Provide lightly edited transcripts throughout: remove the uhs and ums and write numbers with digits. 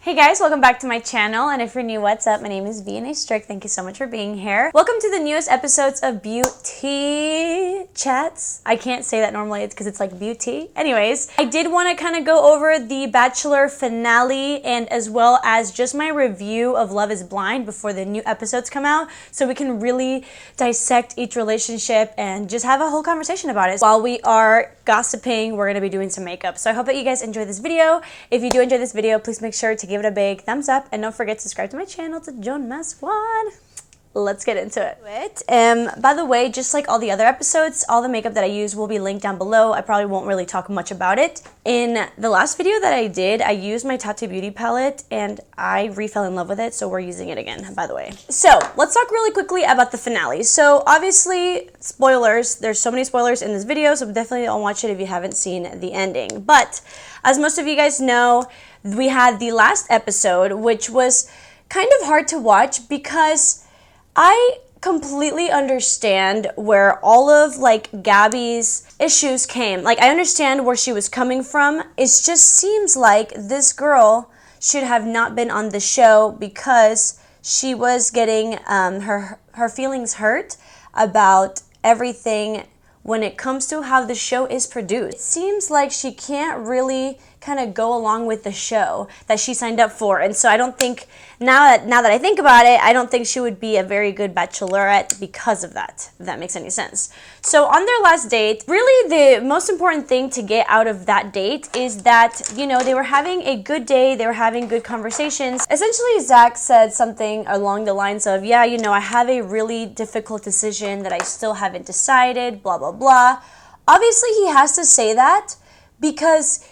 Hey guys, welcome back to my channel, and if you're new, what's up? My name is vianney.strick. Thank you so much for being here. Welcome to the newest episodes of Beau-TEA Chats. I can't say that normally, it's because it's like beauty. Anyways, I did want to kind of go over the Bachelor finale and as well as just my review of Love is Blind before the new episodes come out, so we can really dissect each relationship and just have a whole conversation about it. While we are gossiping, we're going to be doing some makeup. So I hope that you guys enjoy this video. If you do enjoy this video, please make sure to give it a big thumbs up and don't forget to subscribe to my channel to join my squad. Let's get into it. By the way, just like all the other episodes, all the makeup that I use will be linked down below. I probably won't really talk much about it. In the last video that I did, I used my Tati Beauty palette and I fell in love with it, so we're using it again, by the way. So let's talk really quickly about the finale. So obviously, spoilers, there's so many spoilers in this video, so definitely don't watch it if you haven't seen the ending. But as most of you guys know, we had the last episode, which was kind of hard to watch because I completely understand where all of like Gabby's issues came. Like, I understand where she was coming from. It just seems like this girl should have not been on the show because she was getting her feelings hurt about everything when it comes to how the show is produced. It seems like she can't really kind of go along with the show that she signed up for, and so I don't think, now that I think about it, I don't think she would be a very good bachelorette because of that, if that makes any sense. So on their last date, really the most important thing to get out of that date is that, you know, they were having a good day, they were having good conversations. Essentially, Zach said something along the lines of, yeah, you know, I have a really difficult decision that I still haven't decided, blah, blah, blah. Obviously, he has to say that because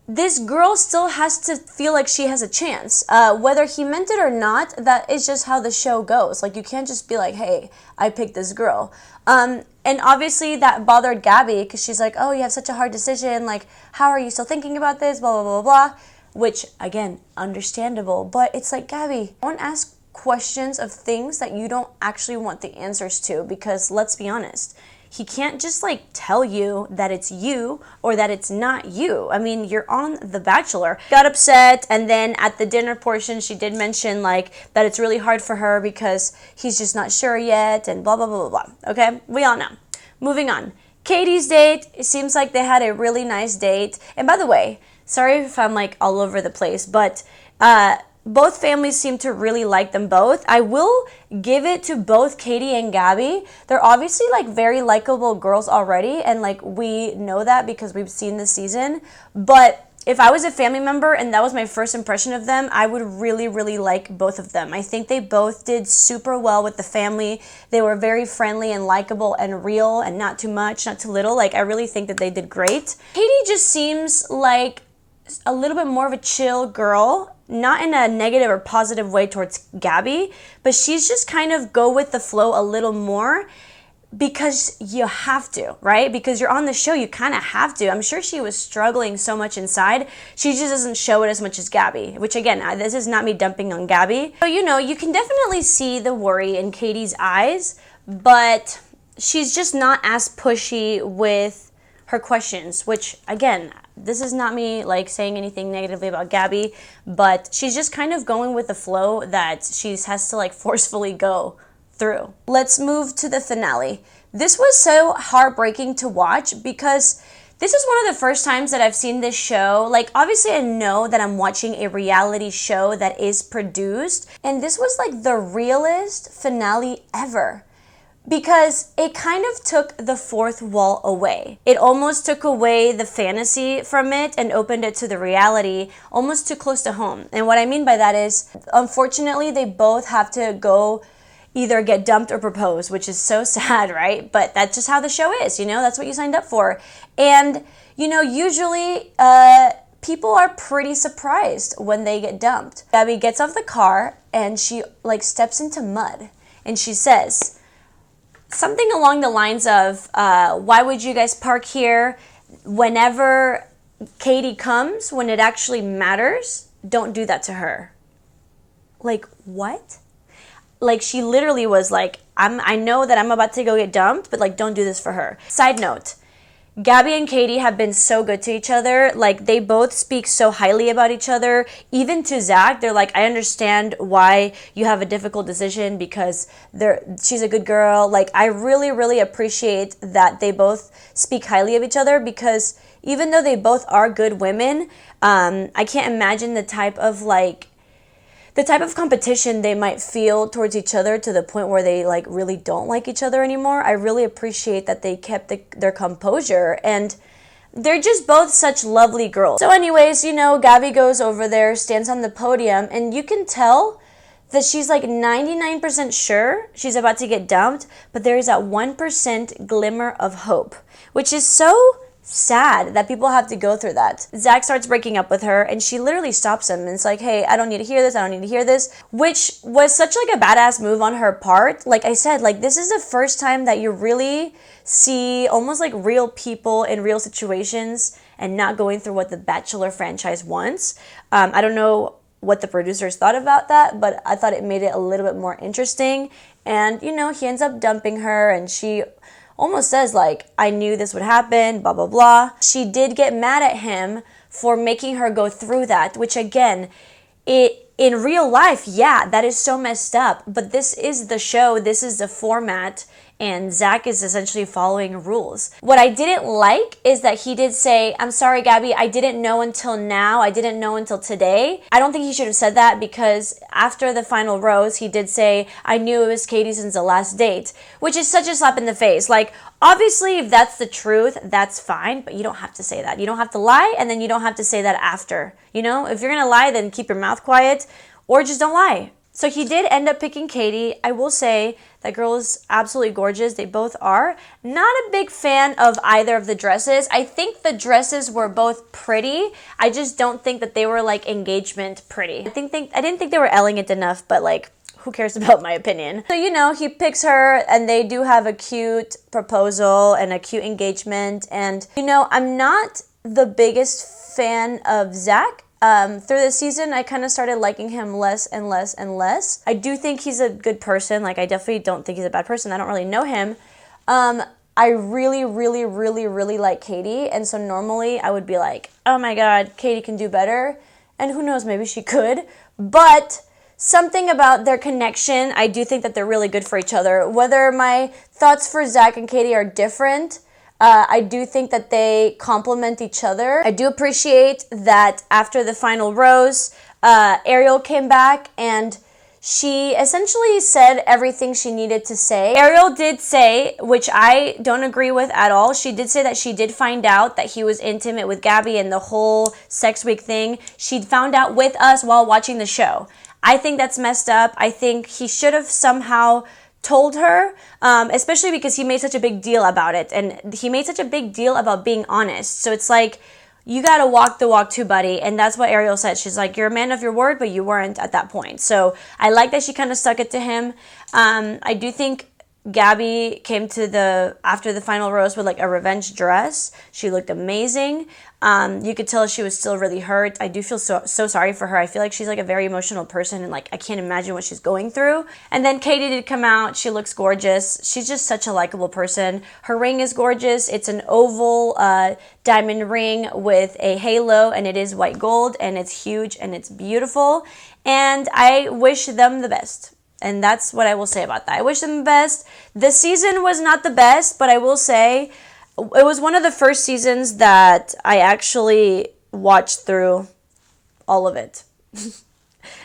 this girl still has to feel like she has a chance. Whether he meant it or not, that is just how the show goes. Like, you can't just be like, hey, I picked this girl. And obviously that bothered Gabby because she's like, oh, you have such a hard decision. Like, how are you still thinking about this? Blah, blah, blah, blah. Which, again, understandable. But it's like, Gabby, don't ask questions of things that you don't actually want the answers to, because let's be honest, he can't just like tell you that it's you or that it's not you. I mean, you're on The Bachelor. Got upset, and then at the dinner portion, she did mention like that it's really hard for her because he's just not sure yet and blah, blah, blah, blah, blah. Okay, we all know. Moving on. Katie's date, it seems like they had a really nice date. And by the way, sorry if I'm like all over the place, but both families seem to really like them both. I will give it to both Katie and Gabby. They're obviously like very likable girls already, and like we know that because we've seen this season. But if I was a family member and that was my first impression of them, I would really, really like both of them. I think they both did super well with the family. They were very friendly and likable and real and not too much, not too little. Like, I really think that they did great. Katie just seems like a little bit more of a chill girl. Not in a negative or positive way towards Gabby, but she's just kind of go with the flow a little more because you have to, right? Because you're on the show, you kind of have to. I'm sure she was struggling so much inside. She just doesn't show it as much as Gabby, which again, this is not me dumping on Gabby. So, you know, you can definitely see the worry in Katie's eyes, but she's just not as pushy with her questions, which again, this is not me like saying anything negatively about Gabby, but she's just kind of going with the flow that she has to like forcefully go through. Let's move to the finale. This was so heartbreaking to watch because this is one of the first times that I've seen this show. Like, obviously I know that I'm watching a reality show that is produced, and this was like the realest finale ever, because it kind of took the fourth wall away. It almost took away the fantasy from it and opened it to the reality, almost too close to home. And what I mean by that is, unfortunately, they both have to go either get dumped or propose, which is so sad, right? But that's just how the show is, you know? That's what you signed up for. And, you know, usually people are pretty surprised when they get dumped. Gabby gets off the car and she like steps into mud and she says something along the lines of, why would you guys park here? Whenever Katie comes, when it actually matters, don't do that to her. Like, what? Like, she literally was like, I know that I'm about to go get dumped, but like, don't do this for her. Side note, Gabby and Katie have been so good to each other. Like, they both speak so highly about each other. Even to Zach, they're like, I understand why you have a difficult decision because she's a good girl. Like, I really, really appreciate that they both speak highly of each other, because even though they both are good women, I can't imagine the type of competition they might feel towards each other to the point where they like really don't like each other anymore. I really appreciate that they kept their composure, and they're just both such lovely girls. So anyways, you know, Gabby goes over there, stands on the podium, and you can tell that she's like 99% sure she's about to get dumped, but there is that 1% glimmer of hope, which is so sad that people have to go through that. Zach starts breaking up with her, and she literally stops him and it's like, hey, I don't need to hear this, I don't need to hear this, which was such like a badass move on her part. Like I said, like this is the first time that you really see almost like real people in real situations and not going through what the Bachelor franchise wants. I don't know what the producers thought about that, but I thought it made it a little bit more interesting. And you know, he ends up dumping her, and she almost says like, I knew this would happen, blah, blah, blah. She did get mad at him for making her go through that, which again, in real life, yeah, that is so messed up. But this is the show, this is the format, and Zach is essentially following rules. What I didn't like is that he did say, I'm sorry, Gabby, I didn't know until now. I didn't know until today. I don't think he should have said that, because after the final rose, he did say, I knew it was Katie since the last date, which is such a slap in the face. Like, obviously, if that's the truth, that's fine, but you don't have to say that. You don't have to lie, and then you don't have to say that after. You know, if you're gonna lie, then keep your mouth quiet, or just don't lie. So he did end up picking Katie. I will say that girl is absolutely gorgeous. They both are. Not a big fan of either of the dresses. I think the dresses were both pretty. I just don't think that they were like engagement pretty. I didn't think they were elegant enough, but like, who cares about my opinion? So, you know, he picks her, and they do have a cute proposal and a cute engagement. And, you know, I'm not the biggest fan of Zach. Through this season, I kind of started liking him less and less and less. I do think he's a good person. Like, I definitely don't think he's a bad person. I don't really know him. I really, really, really, really like Katie. And so normally I would be like, oh my God, Katie can do better. And who knows, maybe she could. But something about their connection, I do think that they're really good for each other. Whether my thoughts for Zach and Katie are different, I do think that they complement each other. I do appreciate that after the final rose, Ariel came back and she essentially said everything she needed to say. Ariel did say, which I don't agree with at all, she did say that she did find out that he was intimate with Gabby and the whole sex week thing. She found out with us while watching the show. I think that's messed up. I think he should have somehow told her, especially because he made such a big deal about it, and he made such a big deal about being honest. So it's like, you gotta walk the walk too, buddy. And that's what Ariel said. She's like, you're a man of your word, but you weren't at that point. So I like that she kind of stuck it to him. I do think Gabby came to after the final rose with like a revenge dress. She looked amazing. You could tell she was still really hurt. I do feel so sorry for her. I feel like she's like a very emotional person, and like I can't imagine what she's going through. And then Katie did come out. She looks gorgeous. She's just such a likable person. Her ring is gorgeous. It's an oval diamond ring with a halo, and it is white gold, and it's huge, and it's beautiful. And I wish them the best. And that's what I will say about that. I wish them the best. This season was not the best, but I will say it was one of the first seasons that I actually watched through all of it.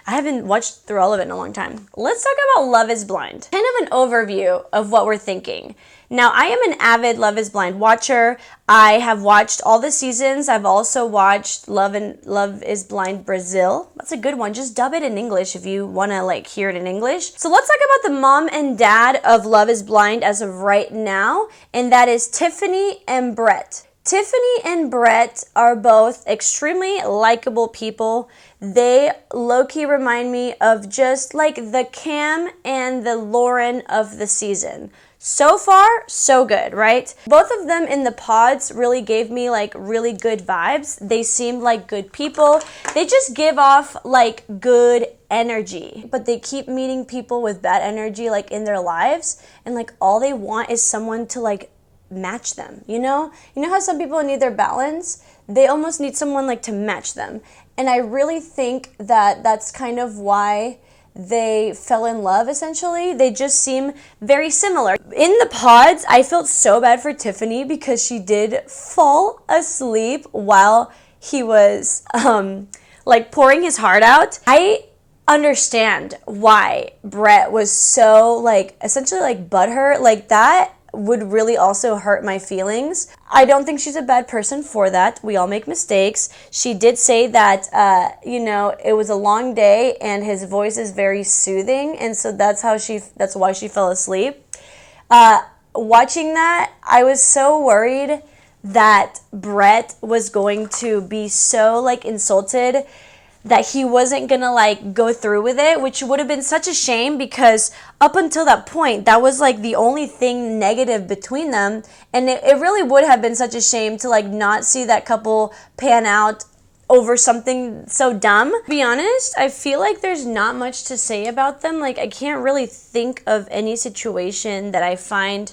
I haven't watched through all of it in a long time. Let's talk about Love is Blind. Kind of an overview of what we're thinking. Now, I am an avid Love is Blind watcher. I have watched all the seasons. I've also watched Love is Blind Brazil. That's a good one. Just dub it in English if you want to like hear it in English. So let's talk about the mom and dad of Love is Blind as of right now, and that is Tiffany and Brett. Tiffany and Brett are both extremely likable people. They low-key remind me of just like the Cam and the Lauren of the season. So far, so good, right? Both of them in the pods really gave me like really good vibes. They seemed like good people. They just give off like good energy, but they keep meeting people with bad energy like in their lives, and like all they want is someone to like match them, you know? You know how some people need their balance? They almost need someone like to match them. And I really think that that's kind of why they fell in love, essentially. They just seem very similar. In the pods, I felt so bad for Tiffany because she did fall asleep while he was like pouring his heart out. I understand why Brett was so like essentially like butthurt. Like that would really also hurt my feelings. I don't think she's a bad person for that. We all make mistakes. She did say that, you know, it was a long day and his voice is very soothing. And so that's why she fell asleep. Watching that, I was so worried that Brett was going to be so like insulted that he wasn't gonna like go through with it, which would have been such a shame because up until that point, that was like the only thing negative between them. And it really would have been such a shame to like not see that couple pan out over something so dumb. To be honest, I feel like there's not much to say about them. Like I can't really think of any situation that I find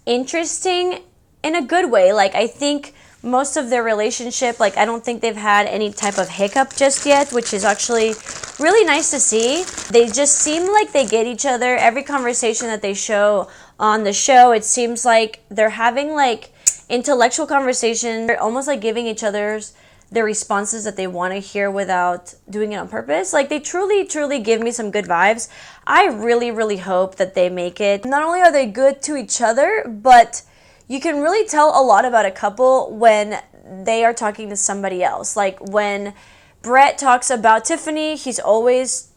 interesting in a good way. Like I think most of their relationship, like I don't think they've had any type of hiccup just yet, which is actually really nice to see. They just seem like they get each other. Every conversation that they show on the show, it seems like they're having like intellectual conversation. They're almost like giving each other's their responses that they want to hear without doing it on purpose. Like they truly give me some good vibes. I really hope that they make it. Not only are they good to each other, but you can really tell a lot about a couple when they are talking to somebody else. Like when Brett talks about Tiffany, he's always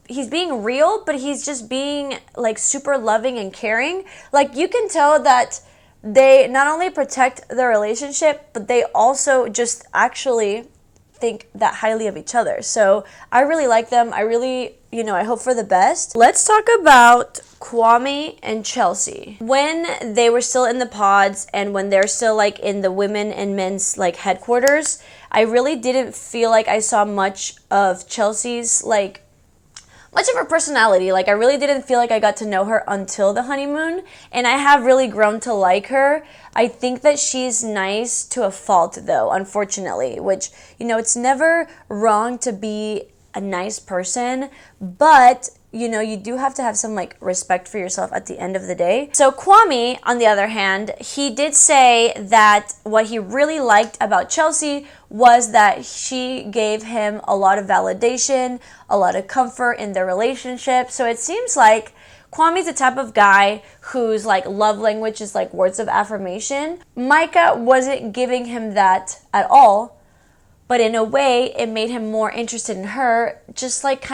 he's being real, but he's just being like super loving and caring. Like you can tell that they not only protect their relationship, but they also just actually think that highly of each other. So I really like them. I really, I hope for the best. Let's talk about Kwame and Chelsea. When they were still in the pods and when they're still like in the women and men's like headquarters, I really didn't feel like I saw much of Chelsea's much of her personality. Like I really didn't feel like I got to know her until the honeymoon, and I have really grown to like her. I think that she's nice to a fault though, unfortunately, which, it's never wrong to be a nice person, but you do have to have some respect for yourself at the end of the day. So Kwame, on the other hand, he did say that what he really liked about Chelsea was that she gave him a lot of validation, a lot of comfort in their relationship. So it seems like Kwame's the type of guy whose love language is words of affirmation. Micah wasn't giving him that at all, but in a way it made him more interested in her, just guys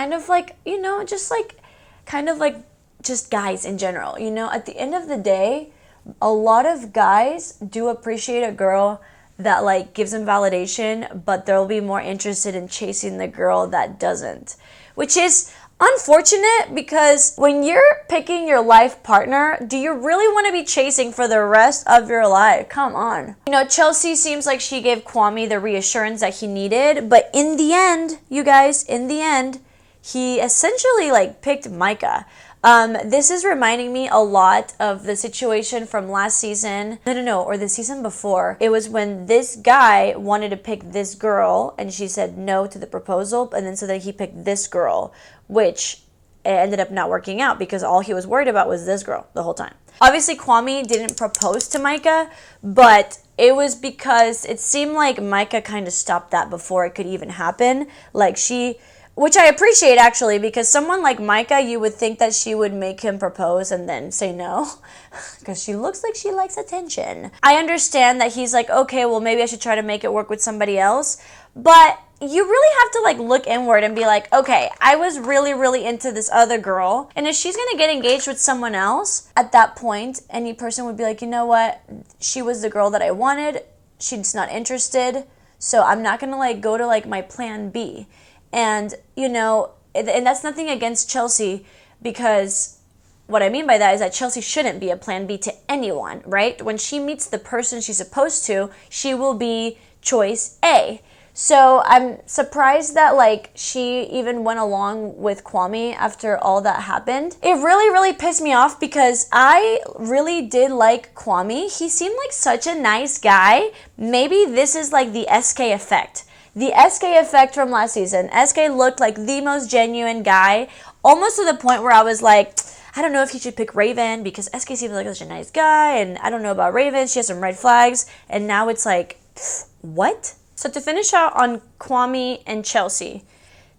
in general. At the end of the day, a lot of guys do appreciate a girl that gives them validation, but they'll be more interested in chasing the girl that doesn't, which is unfortunate because when you're picking your life partner, do you really want to be chasing for the rest of your life? Come on. Chelsea seems like she gave Kwame the reassurance that he needed, but in the end, you guys, he essentially picked Micah. This is reminding me a lot of the situation from last season. Or the season before. It was when this guy wanted to pick this girl and she said no to the proposal, and then so that he picked this girl, which ended up not working out because all he was worried about was this girl the whole time. Obviously, Kwame didn't propose to Micah, but it was because it seemed like Micah kind of stopped that before it could even happen. Which I appreciate actually, because someone like Micah, you would think that she would make him propose and then say no, because she looks like she likes attention. I understand that he's okay, well maybe I should try to make it work with somebody else, but you really have to look inward and be okay, I was really into this other girl, and if she's gonna get engaged with someone else, at that point, any person would be you know what, she was the girl that I wanted, she's not interested, so I'm not gonna go to my plan B. And, and that's nothing against Chelsea, because what I mean by that is that Chelsea shouldn't be a plan B to anyone, right? When she meets the person she's supposed to, she will be choice A. So I'm surprised that like she even went along with Kwame after all that happened. It really, really pissed me off because I really did like Kwame. He seemed like such a nice guy. Maybe this is like the SK effect. The SK effect from last season. SK looked like the most genuine guy, almost to the point where I was like, I don't know if he should pick Raven because SK seems like such a nice guy, and I don't know about Raven. She has some red flags, and now it's like, what? So to finish out on Kwame and Chelsea,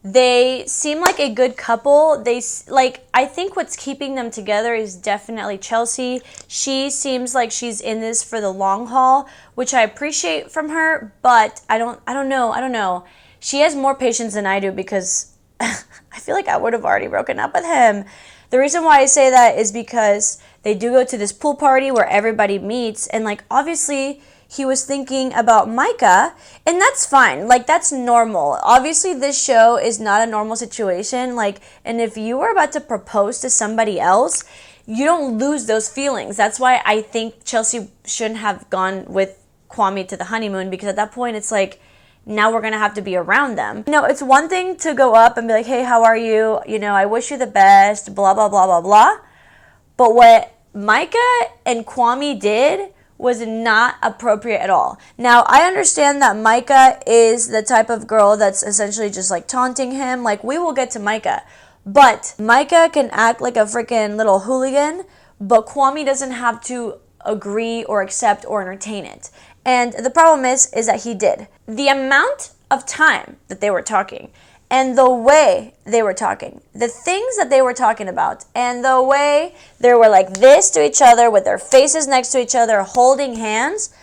they seem like a good couple. I think what's keeping them together is definitely Chelsea. She seems like she's in this for the long haul, which I appreciate from her, but I don't know. She has more patience than I do because I feel like I would have already broken up with him. The reason why I say that is because they do go to this pool party where everybody meets, and like obviously he was thinking about Micah, and that's fine. Like, that's normal. Obviously, this show is not a normal situation. Like, and if you were about to propose to somebody else, you don't lose those feelings. That's why I think Chelsea shouldn't have gone with Kwame to the honeymoon, because at that point, it's like, now we're going to have to be around them. You know, it's one thing to go up and be like, hey, how are you? You know, I wish you the best, blah, blah, blah, blah, blah. But what Micah and Kwame did was not appropriate at all. Now, I understand that Micah is the type of girl that's essentially just like taunting him. Like, we will get to Micah. But Micah can act like a freaking little hooligan, but Kwame doesn't have to agree or accept or entertain it. And the problem is that he did. The amount of time that they were talking and the way they were talking, the things that they were talking about, and the way they were like this to each other with their faces next to each other, holding hands,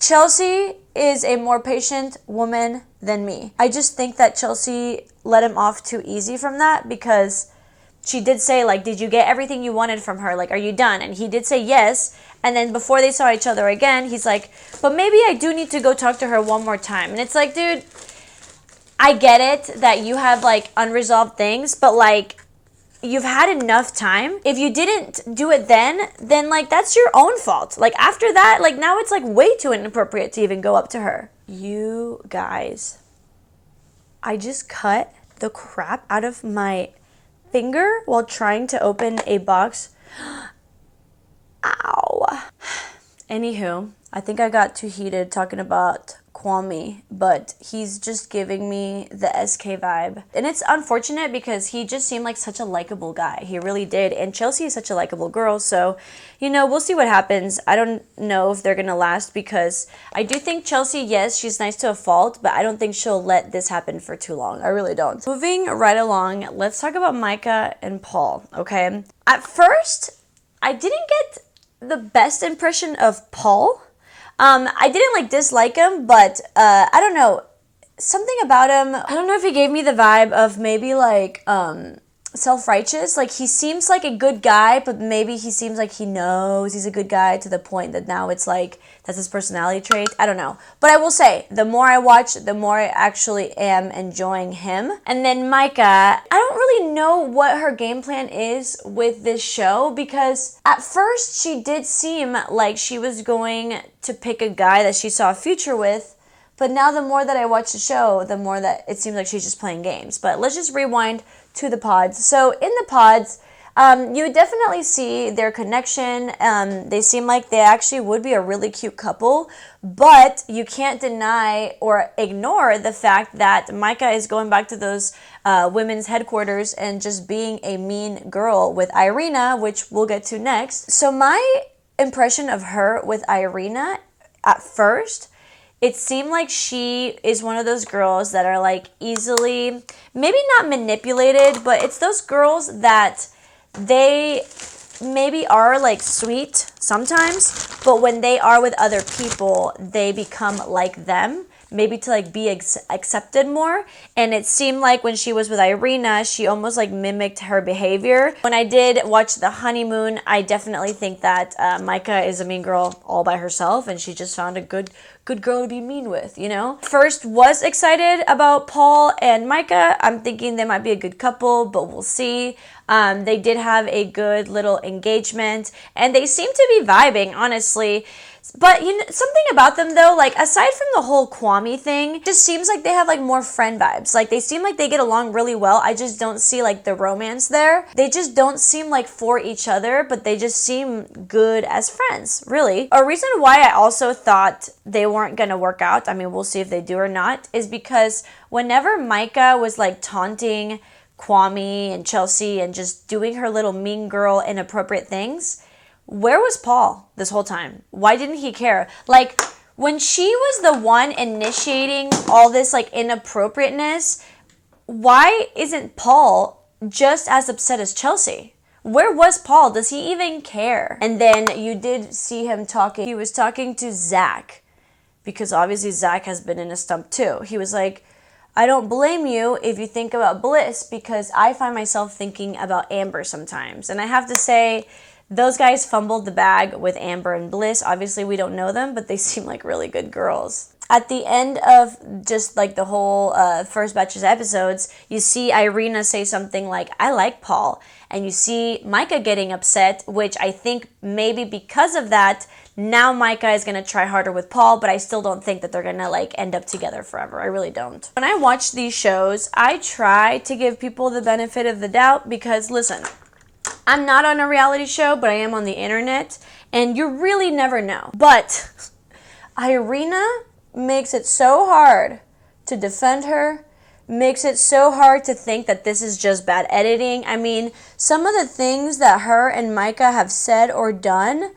Chelsea is a more patient woman than me. I just think that Chelsea let him off too easy from that, because she did say, like, did you get everything you wanted from her? Like, are you done? And he did say yes. And then before they saw each other again, he's like, but maybe I do need to go talk to her one more time. And it's like, dude, I get it that you have like unresolved things, but like, you've had enough time. If you didn't do it then like that's your own fault. Like after that, like now it's like way too inappropriate to even go up to her. You guys, I just cut the crap out of my finger while trying to open a box. Ow. Anywho, I think I got too heated talking about Kwame, but he's just giving me the SK vibe. And it's unfortunate because he just seemed like such a likable guy. He really did. And Chelsea is such a likable girl. So, you know, we'll see what happens. I don't know if they're going to last, because I do think Chelsea, yes, she's nice to a fault, but I don't think she'll let this happen for too long. I really don't. Moving right along, let's talk about Micah and Paul, okay? At first, I didn't get the best impression of Paul. I didn't like dislike him, but I don't know, something about him, I don't know if he gave me the vibe of maybe like self-righteous. Like he seems like a good guy, but maybe he seems like he knows he's a good guy to the point that now it's like that's his personality trait. I don't know. But I will say, the more I watch, the more I actually am enjoying him. And then Micah, I don't really know what her game plan is with this show, because at first she did seem like she was going to pick a guy that she saw a future with. But now the more that I watch the show, the more that it seems like she's just playing games. But let's just rewind to the pods. So in the pods, you definitely see their connection. They seem like they actually would be a really cute couple, but you can't deny or ignore the fact that Micah is going back to those women's headquarters and just being a mean girl with Irina, which we'll get to next. So my impression of her with Irina at first, it seemed like she is one of those girls that are like easily, maybe not manipulated, but it's those girls that they maybe are like sweet sometimes, but when they are with other people, they become like them, maybe to like be accepted more. And it seemed like when she was with Irina, she almost like mimicked her behavior. When I did watch The Honeymoon, I definitely think that Micah is a mean girl all by herself, and she just found a good good girl to be mean with, you know? First was excited about Paul and Micah. I'm thinking they might be a good couple, but we'll see. They did have a good little engagement, and they seem to be vibing, honestly. But you know, something about them though, like aside from the whole Kwame thing, it just seems like they have like more friend vibes. Like they seem like they get along really well. I just don't see like the romance there. They just don't seem like for each other, but they just seem good as friends, really. A reason why I also thought they weren't gonna work out, I mean, we'll see if they do or not, is because whenever Micah was like taunting Kwame and Chelsea and just doing her little mean girl inappropriate things, where was Paul this whole time? Why didn't he care? Like, when she was the one initiating all this, like, inappropriateness, why isn't Paul just as upset as Chelsea? Where was Paul? Does he even care? And then you did see him talking. He was talking to Zach, because obviously Zach has been in a stump too. He was like, I don't blame you if you think about Bliss, because I find myself thinking about Amber sometimes. And I have to say, those guys fumbled the bag with Amber and Bliss. Obviously, we don't know them, but they seem like really good girls. At the end of just like the whole first batch of episodes, you see Irina say something like, I like Paul. And you see Micah getting upset, which I think maybe because of that, now Micah is going to try harder with Paul, but I still don't think that they're going to like end up together forever. I really don't. When I watch these shows, I try to give people the benefit of the doubt because, listen, I'm not on a reality show, but I am on the internet, and you really never know. But Irina makes it so hard to defend her, makes it so hard to think that this is just bad editing. I mean, some of the things that her and Micah have said or done,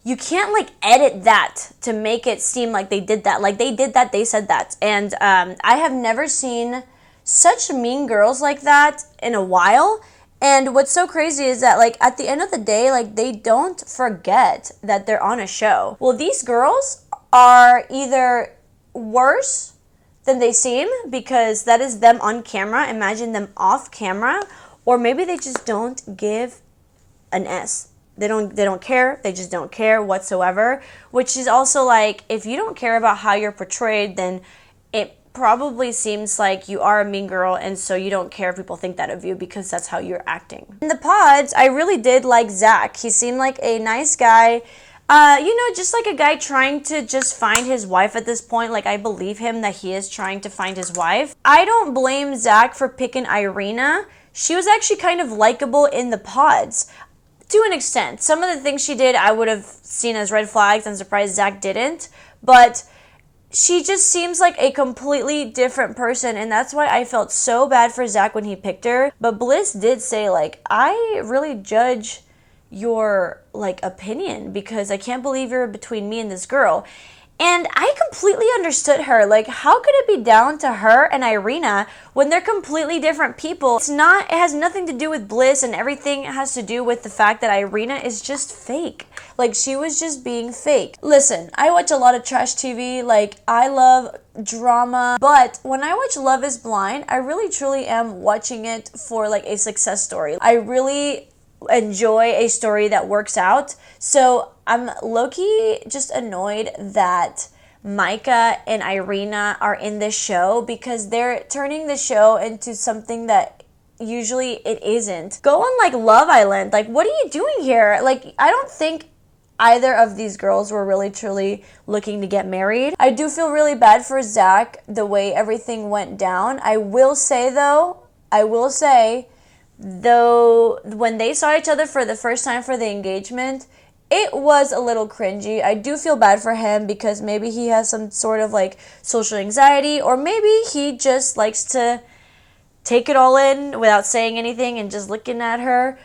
you can't like edit that to make it seem like they did that. Like they did that, they said that. And I have never seen such mean girls like that in a while. And what's so crazy is that, like, at the end of the day, like, they don't forget that they're on a show. Well, these girls are either worse than they seem, because that is them on camera. Imagine them off camera. Or maybe they just don't give an S. They don't care. They just don't care whatsoever. Which is also, like, if you don't care about how you're portrayed, then it probably seems like you are a mean girl, and so you don't care if people think that of you because that's how you're acting. In the pods, I really did like Zach. He seemed like a nice guy. You know, just like a guy trying to just find his wife at this point. Like, I believe him that he is trying to find his wife. I don't blame Zach for picking Irina. She was actually kind of likable in the pods to an extent. Some of the things she did I would have seen as red flags. I'm surprised Zach didn't. But she just seems like a completely different person, and that's why I felt so bad for Zach when he picked her. But Bliss did say, like, I really judge your, like, opinion because I can't believe you're between me and this girl. And I completely understood her. Like, how could it be down to her and Irina when they're completely different people? It has nothing to do with Bliss, and everything has to do with the fact that Irina is just fake. Like, she was just being fake. Listen, I watch a lot of trash TV. Like, I love drama. But when I watch Love is Blind, I really truly am watching it for, like, a success story. I really enjoy a story that works out. So I'm low-key just annoyed that Micah and Irina are in this show because they're turning the show into something that usually it isn't. Go on like Love Island. Like, what are you doing here? Like, I don't think either of these girls were really truly looking to get married. I do feel really bad for Zach the way everything went down. I will say though, when they saw each other for the first time for the engagement, it was a little cringy. I do feel bad for him because maybe he has some sort of like social anxiety, or maybe he just likes to take it all in without saying anything and just looking at her.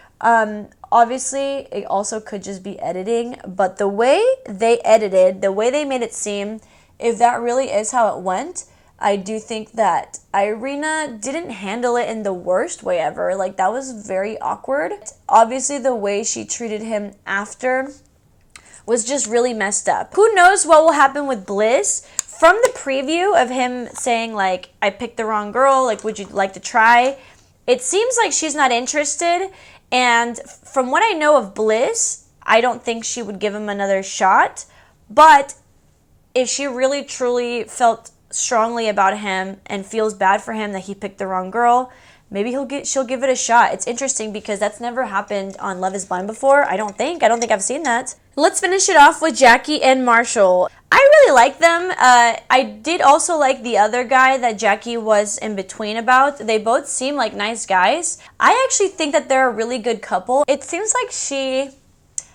Obviously, it also could just be editing, but the way they edited, the way they made it seem, if that really is how it went, I do think that Irina didn't handle it in the worst way ever. Like, that was very awkward. Obviously, the way she treated him after was just really messed up. Who knows what will happen with Bliss? From the preview of him saying, like, I picked the wrong girl, like, would you like to try? It seems like she's not interested. And from what I know of Bliss, I don't think she would give him another shot. But if she really truly felt strongly about him and feels bad for him that he picked the wrong girl, maybe she'll give it a shot. It's interesting because that's never happened on Love is Blind before. I don't think I've seen that. Let's finish it off with Jackie and Marshall. I really like them. I did also like the other guy that Jackie was in between about. They both seem like nice guys. I actually think that they're a really good couple. It seems like she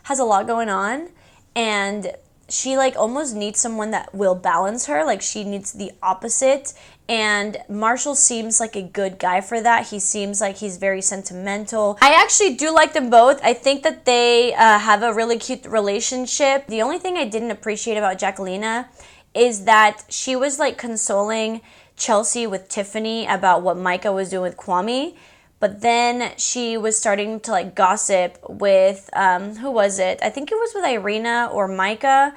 has a lot going on and she like almost needs someone that will balance her. Like she needs the opposite. And Marshall seems like a good guy for that. He seems like he's very sentimental. I actually do like them both. I think that they have a really cute relationship. The only thing I didn't appreciate about Jacqueline is that she was like consoling Chelsea with Tiffany about what Micah was doing with Kwame. But then she was starting to like gossip with, who was it? I think it was with Irina or Micah.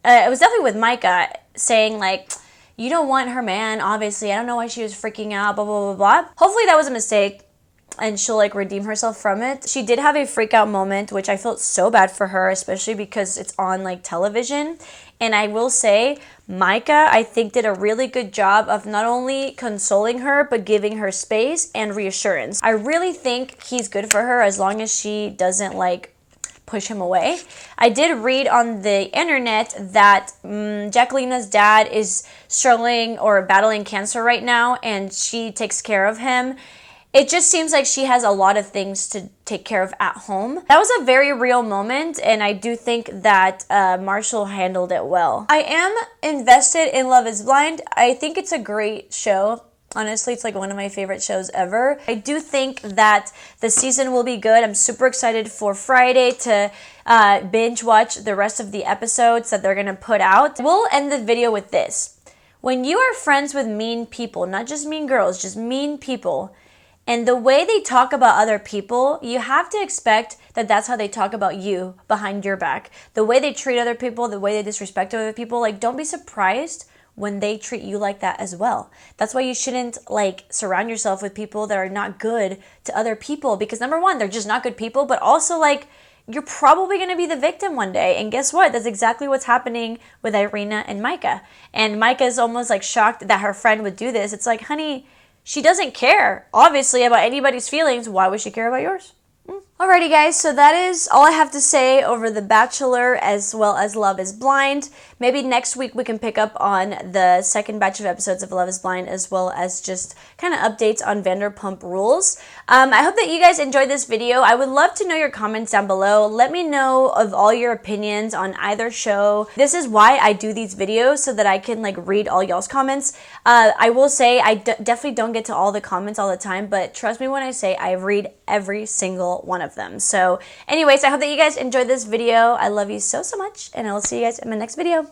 It was definitely with Micah, saying like, you don't want her man, obviously. I don't know why she was freaking out, blah, blah, blah, blah. Hopefully that was a mistake and she'll like redeem herself from it. She did have a freak out moment, which I felt so bad for her, especially because it's on like television. And I will say, Micah, I think, did a really good job of not only consoling her, but giving her space and reassurance. I really think he's good for her as long as she doesn't like push him away. I did read on the internet that Jacqueline's dad is struggling or battling cancer right now and she takes care of him. It just seems like she has a lot of things to take care of at home. That was a very real moment and I do think that Marshall handled it well. I am invested in Love is Blind. I think it's a great show. Honestly, it's like one of my favorite shows ever. I do think that the season will be good. I'm super excited for Friday to binge watch the rest of the episodes that they're going to put out. We'll end the video with this. When you are friends with mean people, not just mean girls, just mean people, and the way they talk about other people, you have to expect that that's how they talk about you behind your back. The way they treat other people, the way they disrespect other people, like don't be surprised when they treat you like that as well. That's why you shouldn't like surround yourself with people that are not good to other people because number one, they're just not good people, but also like you're probably going to be the victim one day. And guess what? That's exactly what's happening with Irina and Micah. And Micah is almost like shocked that her friend would do this. It's like, honey, she doesn't care, obviously, about anybody's feelings. Why would she care about yours? Alrighty guys, so that is all I have to say over The Bachelor as well as Love is Blind. Maybe next week we can pick up on the second batch of episodes of Love is Blind as well as just kind of updates on Vanderpump Rules. I hope that you guys enjoyed this video. I would love to know your comments down below. Let me know of all your opinions on either show. This is why I do these videos so that I can like read all y'all's comments. I will say I definitely don't get to all the comments all the time, but trust me when I say I read every single one of them. So anyways, I hope that you guys enjoyed this video. I love you so much and I will see you guys in my next video.